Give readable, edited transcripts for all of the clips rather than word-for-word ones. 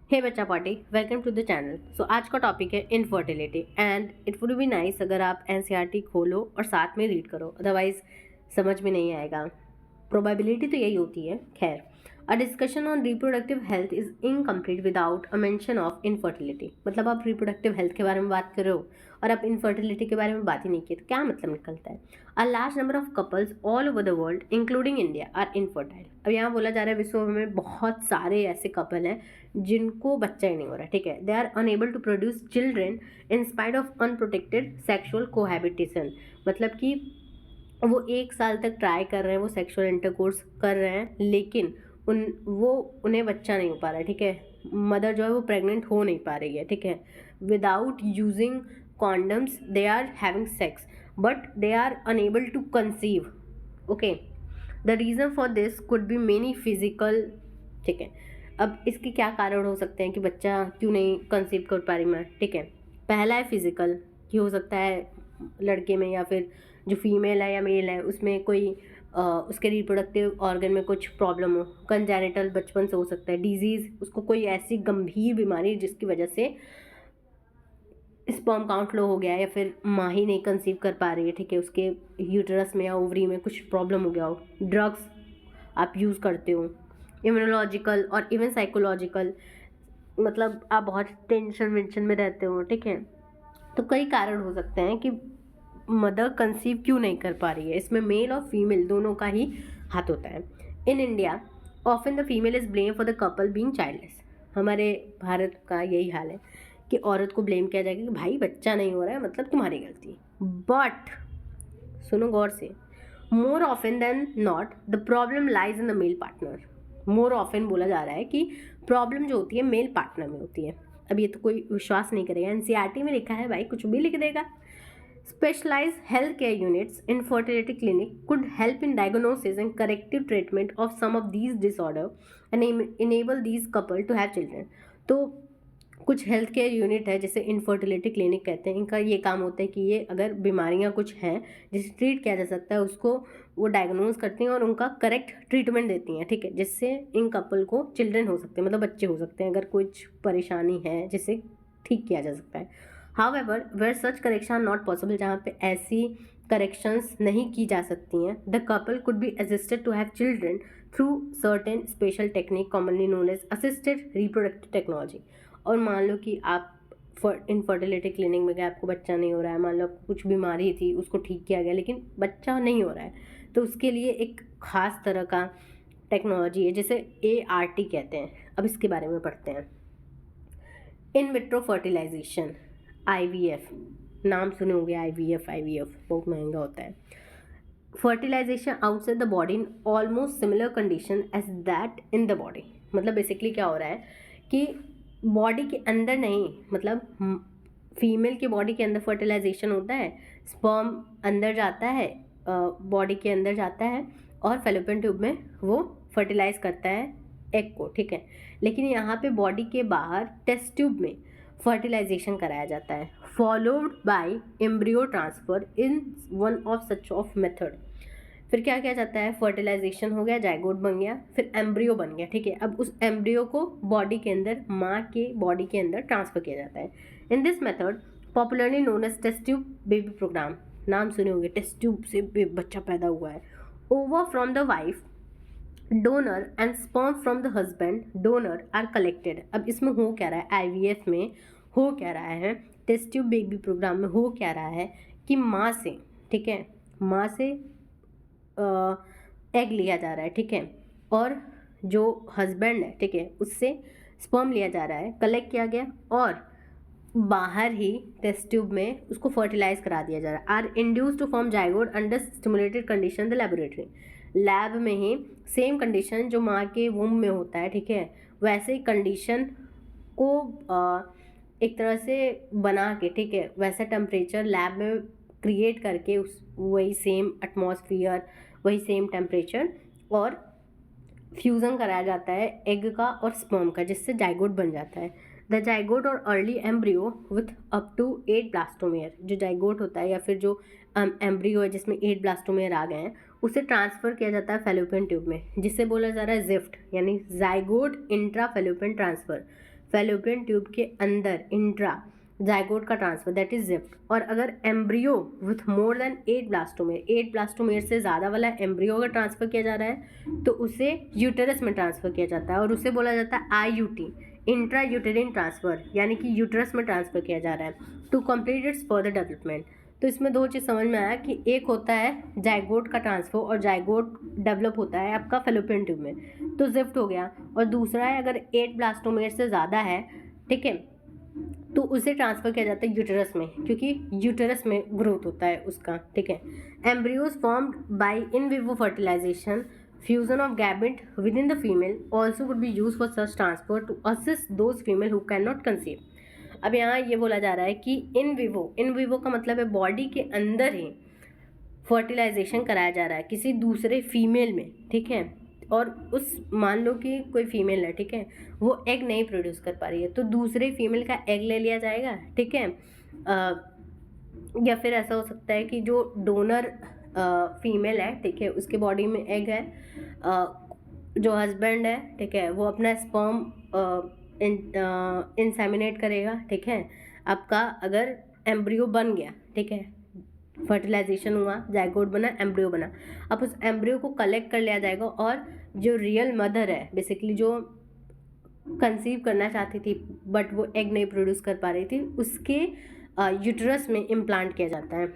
हे बच्चा party, welcome to the channel. So आज का टॉपिक है infertility and it would be nice अगर आप एनसीईआरटी खोलो और साथ में रीड करो, अदरवाइज समझ में नहीं आएगा। प्रोबेबिलिटी तो यही होती है। खैर, a discussion on reproductive health is incomplete without a mention of infertility. मतलब आप रिप्रोडक्टिव हेल्थ के बारे में बात कर रहे हो और आप इनफर्टिलिटी के बारे में बात ही नहीं की, तो क्या मतलब निकलता है? A large number of couples all over the world including India are infertile. अब यहाँ बोला जा रहा है विश्व में बहुत सारे ऐसे कपल हैं जिनको बच्चा ही नहीं हो रहा। ठीक है, they are unable to produce children in spite of unprotected sexual cohabitation. मतलब कि वो 1 साल तक ट्राई कर रहे हैं, वो सेक्सुअल इंटरकोर्स कर रहे हैं, लेकिन उन्हें बच्चा नहीं हो पा रहा है। ठीक है, मदर जो है वो प्रेग्नेंट हो नहीं पा रही है। ठीक है, without using condoms they are having sex but they are unable to conceive. Okay, the reason for this could be many physical. ठीक है, अब इसके क्या कारण हो सकते हैं कि बच्चा क्यों नहीं कंसीव कर पा रही मैं? ठीक है, पहला है फिजिकल, कि हो सकता है लड़के में या फिर जो फीमेल है या मेल है उसमें कोई उसके रिप्रोडक्टिव ऑर्गन में कुछ प्रॉब्लम हो, कंजेनिटल बचपन से हो सकता है, डिजीज़, उसको कोई ऐसी गंभीर बीमारी जिसकी वजह से स्पर्म काउंट लो हो गया है या फिर माँ ही नहीं कंसीव कर पा रही है। ठीक है, उसके यूटरस में या ओवरी में कुछ प्रॉब्लम हो गया हो, ड्रग्स आप यूज़ करते हो, इम्यूनोलॉजिकल और इवन साइकोलॉजिकल, मतलब आप बहुत टेंशन वेंशन में रहते हो। ठीक है, तो कई कारण हो सकते हैं कि मदर कंसीव क्यों नहीं कर पा रही है। इसमें मेल और फीमेल दोनों का ही हाथ होता है। In India often the female is blame for the couple being childless. हमारे भारत का यही हाल है कि औरत को ब्लेम किया जाएगा कि भाई बच्चा नहीं हो रहा है मतलब तुम्हारी गलती। बट सुनो गौर से, more often than not the problem lies in the male partner. More often बोला जा रहा है कि प्रॉब्लम जो होती है मेल पार्टनर में होती है। अब ये तो कोई विश्वास नहीं करेगा, एनसीईआरटी में लिखा है भाई, कुछ भी लिख देगा। Specialized healthcare units in fertility clinic could help in diagnosis and corrective treatment of some of these disorder and enable these couple to have children। तो कुछ हेल्थ केयर यूनिट है जैसे इनफर्टिलिटी क्लिनिक कहते हैं, इनका ये काम होता है कि ये अगर बीमारियां कुछ हैं जिसे ट्रीट किया जा सकता है उसको वो डायग्नोज करती हैं और उनका करेक्ट ट्रीटमेंट देती हैं। ठीक है, जिससे इन कपल को चिल्ड्रन हो सकते हैं, मतलब बच्चे हो सकते हैं अगर कुछ परेशानी है जिसे ठीक किया जा सकता है। However, where such correction are not possible, जहाँ पे ऐसी करेक्शंस नहीं की जा सकती हैं, the couple could be assisted to have children through certain special technique commonly known as assisted reproductive technology। और मान लो कि आप इनफर्टिलिटी क्लिनिक में गए, आपको बच्चा नहीं हो रहा है, मान लो आपको कुछ बीमारी थी उसको ठीक किया गया लेकिन बच्चा नहीं हो रहा है, तो उसके लिए एक खास तरह का टेक्नोलॉजी है जिसे ART कहते हैं। अब इसके बारे में पढ़ते हैं। इन विट्रो फर्टिलाइजेशन, IVF, नाम सुने होंगे, IVF बहुत महंगा होता है। Fertilization outside the body in almost similar condition as that in the body. मतलब बेसिकली क्या हो रहा है कि बॉडी के अंदर नहीं, मतलब फीमेल के बॉडी के अंदर फर्टिलाइजेशन होता है, स्पर्म अंदर जाता है, बॉडी के अंदर जाता है और फेलोपियन ट्यूब में वो फर्टिलाइज करता है एग को। ठीक है, लेकिन यहाँ पे बॉडी के बाहर टेस्ट ट्यूब में फर्टिलाइजेशन कराया जाता है, followed by embryo transfer in one of such of method. फिर क्या किया जाता है, फर्टिलाइजेशन हो गया, जाइगोट बन गया, फिर एम्ब्रियो बन गया। ठीक है, अब उस एम्ब्रियो को बॉडी के अंदर, माँ के बॉडी के अंदर ट्रांसफर किया जाता है। In this method popularly known as test tube baby program, नाम सुने होंगे, टेस्ट ट्यूब से बच्चा पैदा हुआ है। Ova from the wife donor and sperm from the husband donor are collected. अब इसमें हो क्या रहा है, IVF में हो क्या रहा है, टेस्ट ट्यूब बेबी प्रोग्राम में हो क्या रहा है कि माँ से, ठीक है, माँ से एग लिया जा रहा है। ठीक है, और जो हस्बैंड है, ठीक है, उससे स्पर्म लिया जा रहा है, कलेक्ट किया गया और बाहर ही टेस्ट ट्यूब में उसको फर्टिलाइज करा दिया जा रहा है। Are induced to form zygote under stimulated condition the laboratory. Lab में ही सेम कंडीशन जो माँ के वूम में होता है, ठीक है, वैसे ही कंडीशन को एक तरह से बना के, ठीक है, वैसा टेम्परेचर लैब में क्रिएट करके उस वही सेम एटमॉस्फेयर, वही सेम टेम्परेचर और फ्यूज़न कराया जाता है एग का और स्पर्म का, जिससे जाइगोट बन जाता है। The zygote or early embryo with up to 8 blastomere, जो जाइगोट होता है या फिर जो एम्ब्रियो है जिसमें 8 ब्लास्टोमेयर आ गए हैं, उसे ट्रांसफ़र किया जाता है फेलोपियन ट्यूब में, जिससे बोला जा रहा है जिफ्ट, यानी zygote intra fallopian transfer. Fallopian tube के अंदर इंट्रा जाइगोट का ट्रांसफर दैट इज जिफ्ट। और अगर एम्ब्रियो विथ मोर देन 8 ब्लास्टोमेर, 8 ब्लास्टोमेर से ज़्यादा वाला एम्ब्रियो अगर ट्रांसफ़र किया जा रहा है तो उसे यूटेरस में ट्रांसफ़र किया जाता है और उसे बोला जाता है IUT, इंट्रा यूटेरिन ट्रांसफ़र, यानी कि यूटेरस में ट्रांसफ़र किया जा रहा है to complete its further development. तो इसमें दो चीज़ समझ में आया कि एक होता है जाइगोट का ट्रांसफर और जाइगोट डेवलप होता है आपका फेलोपियन ट्यूब में, तो जिफ्ट हो गया। और दूसरा है अगर 8 ब्लास्टोमेर से ज़्यादा है, ठीक है, तो उसे ट्रांसफ़र किया जाता है यूटेरस में, क्योंकि यूटेरस में ग्रोथ होता है उसका, ठीक है। Embryos formed by in vivo fertilization, fusion of gamete with in the female also would be use for such transfer to assist those female who can not conceive. अब यहाँ ये बोला जा रहा है कि इन विवो का मतलब है बॉडी के अंदर ही फर्टिलाइजेशन कराया जा रहा है किसी दूसरे फीमेल में, ठीक है। और उस मान लो कि कोई फीमेल है, ठीक है, वो एग नहीं प्रोड्यूस कर पा रही है तो दूसरे फीमेल का एग ले लिया जाएगा, ठीक है। या फिर ऐसा हो सकता है कि जो डोनर फीमेल है, ठीक है, उसके बॉडी में एग है, जो हस्बैंड है, ठीक है, वो अपना स्पर्म इंसेमिनेट करेगा, ठीक है। आपका अगर एम्ब्रियो बन गया, ठीक है, फर्टिलाइजेशन हुआ, जाइगोट बना, एम्ब्रियो बना, अब उस एम्ब्रियो को कलेक्ट कर लिया जाएगा और जो रियल मदर है, बेसिकली जो कंसीव करना चाहती थी बट वो एग नहीं प्रोड्यूस कर पा रही थी, उसके यूट्रस में इम्प्लांट किया जाता है।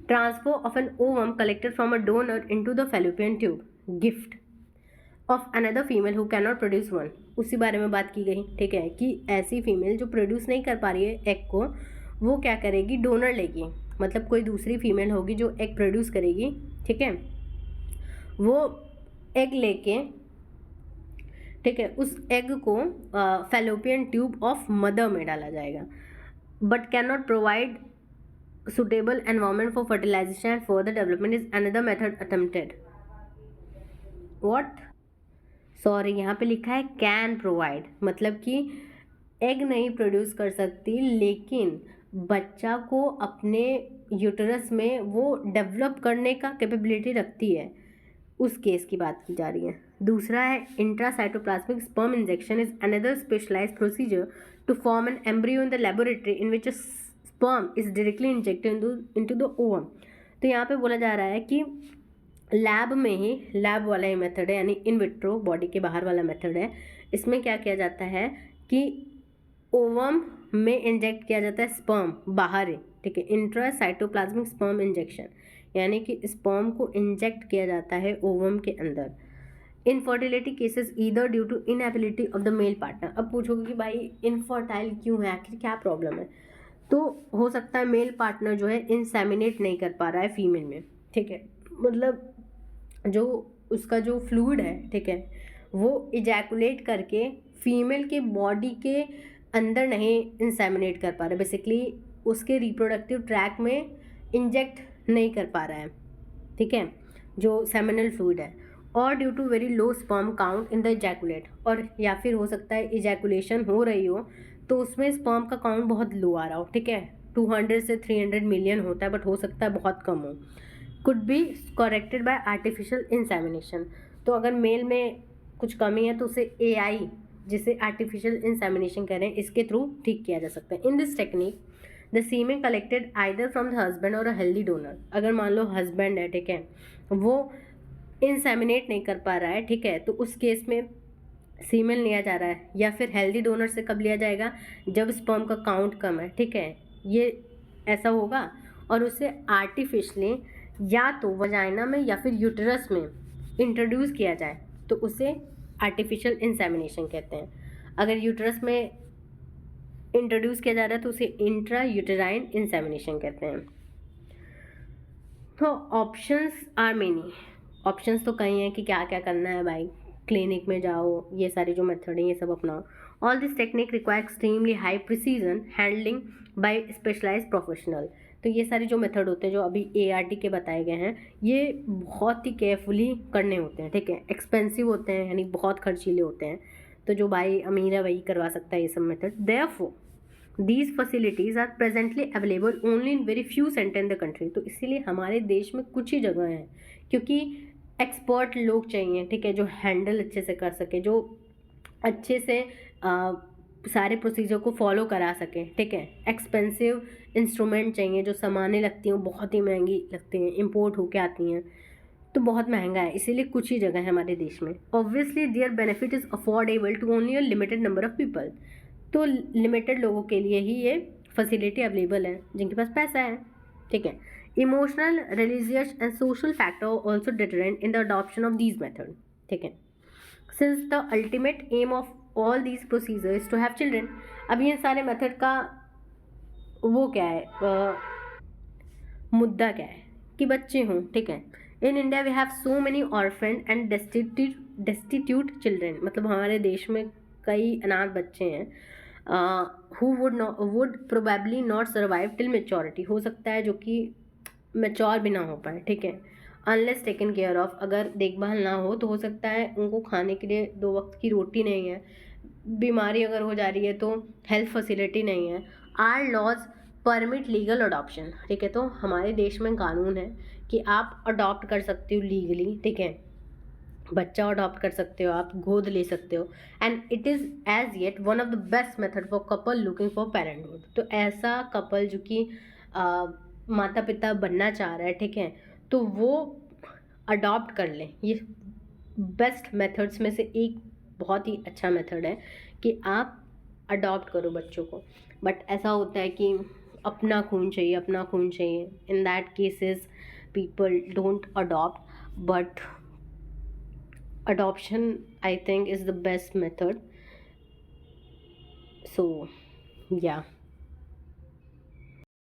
Transfer of an ovum collected from a donor into the fallopian tube, gift of another female who can not produce one, उसी बारे में बात की गई, ठीक है, कि ऐसी फीमेल जो प्रोड्यूस नहीं कर पा रही है एग को, वो क्या करेगी, डोनर लेगी, मतलब कोई दूसरी फीमेल होगी जो एग प्रोड्यूस करेगी, ठीक है, वो एग लेके, ठीक है, उस एग को फैलोपियन ट्यूब ऑफ मदर में डाला जाएगा, but can not provide suitable environment for fertilization and further development is another method attempted. What, sorry, यहाँ पे लिखा है कैन प्रोवाइड, मतलब कि एग नहीं प्रोड्यूस कर सकती लेकिन बच्चा को अपने यूटरस में वो डेवलप करने का कैपेबिलिटी रखती है, उस केस की बात की जा रही है। दूसरा है intracytoplasmic sperm injection is another specialized procedure to form an embryo in the laboratory in which sperm is directly injected into the ovum. तो यहाँ पे बोला जा रहा है कि लैब में ही, लैब वाला ही मेथड है, यानी इन विट्रो, बॉडी के बाहर वाला मेथड है। इसमें क्या किया जाता है कि ओवम में इंजेक्ट किया जाता है स्पर्म बाहर ही, ठीक है, इंट्रासाइटोप्लाज्मिक स्पर्म इंजेक्शन, यानी कि स्पर्म को इंजेक्ट किया जाता है ओवम के अंदर। Infertility cases either due to inability of the male partner. अब पूछोगे कि भाई इनफर्टाइल क्यों है, आखिर क्या प्रॉब्लम है, तो हो सकता है मेल पार्टनर जो है इंसेमिनेट नहीं कर पा रहा है फीमेल में, ठीक है, मतलब जो उसका जो फ्लूइड है, ठीक है, वो इजैकुलेट करके फीमेल के बॉडी के अंदर नहीं इंसेमिनेट कर पा रहा है, बेसिकली उसके रिप्रोडक्टिव ट्रैक में इंजेक्ट नहीं कर पा रहा है, ठीक है, जो सेमिनल फ्लूइड है, और due to very low sperm count in the ejaculate, और या फिर हो सकता है इजैकुलेशन हो रही हो तो उसमें स्पर्म का काउंट बहुत लो आ रहा हो, ठीक है, 200 से 300 मिलियन होता है बट हो सकता है बहुत कम हो। Could be corrected bye artificial insemination, तो अगर मेल में कुछ कमी है तो उसे AI, जिसे आर्टिफिशियल इंसेमिनेशन कह रहे हैं, इसके थ्रू ठीक किया जा सकता है। In this technique the semen collected either from the husband or a healthy donor, अगर मान लो हस्बैंड है, ठीक है, वो इंसेमिनेट नहीं कर पा रहा है, ठीक है, तो उस केस में सीमेन लिया जा रहा है, या फिर हेल्दी डोनर से कब लिया जाएगा, जब स्पर्म का काउंट कम है, ठीक है, ये ऐसा होगा, और उसे आर्टिफिशली या तो वजाइना में या फिर यूटरस में इंट्रोड्यूस किया जाए तो उसे आर्टिफिशियल इंसेमिनेशन कहते हैं। अगर यूटरस में इंट्रोड्यूस किया जा रहा है तो उसे इंट्रा यूटेराइन इंसेमिनेशन कहते हैं। तो ऑप्शंस आर मेनी, ऑप्शंस तो कई हैं कि क्या क्या करना है भाई, क्लिनिक में जाओ, ये सारे जो मेथड हैं ये सब अपनाओ। All this technique require extremely high precision handling by specialized professional. तो ये सारे जो मेथड होते हैं जो अभी ART के बताए गए हैं, ये बहुत ही केयरफुली करने होते हैं, ठीक है, एक्सपेंसिव होते हैं, यानी बहुत खर्चीले होते हैं, तो जो भाई अमीर है वही करवा सकता है ये सब method. Therefore these facilities are presently available only in very few center in the country. तो इसीलिए हमारे देश में कुछ ही जगह हैं, क्योंकि एक्सपर्ट लोग चाहिए, ठीक है, जो हैंडल अच्छे से कर सके, जो अच्छे से सारे प्रोसीजर को फॉलो करा सकें, ठीक है। एक्सपेंसिव इंस्ट्रूमेंट चाहिए, जो सामानें लगती हैं बहुत ही महंगी लगती हैं, इम्पोर्ट होके आती हैं तो बहुत महंगा है, इसीलिए कुछ ही जगह है हमारे देश में। Obviously their benefit is affordable to only a limited number of people, तो लिमिटेड लोगों के लिए ही ये फैसिलिटी अवेलेबल है जिनके पास पैसा है, ठीक है। Emotional, religious and social factor also deterrent in the adoption of these method, ठीक है। Since the ultimate aim of all these procedure is to have children. अब ये सारे मेथड का वो क्या है, मुद्दा क्या है कि बच्चे हों, ठीक है। In India we have so many orphan and destitute children, मतलब हमारे देश में कई अनाथ बच्चे हैं who would probably not survive till maturity, हो सकता है जो कि मेच्योर भी ना हो पाए, ठीक है। अनलेस टेकन केयर ऑफ, अगर देखभाल ना हो तो हो सकता है उनको खाने के लिए 2 वक्त की रोटी नहीं है, बीमारी अगर हो जा रही है तो हेल्थ फैसिलिटी नहीं है। Our laws permit legal adoption, ठीक है। तो हमारे देश में कानून है कि आप अडॉप्ट कर सकते हो लीगली, ठीक है। बच्चा अडॉप्ट कर सकते हो, आप गोद ले सकते हो। And it is as yet one of the best method for couple looking for parenthood, तो ऐसा कपल जो कि माता पिता बनना चाह रहा है, ठीक है, तो वो अडॉप्ट कर लें। ये बेस्ट मेथड्स में से एक बहुत ही अच्छा मेथड है कि आप अडॉप्ट करो बच्चों को। बट ऐसा होता है कि अपना खून चाहिए, अपना खून चाहिए, in that cases people don't adopt, but adoption I think is the best method. So yeah.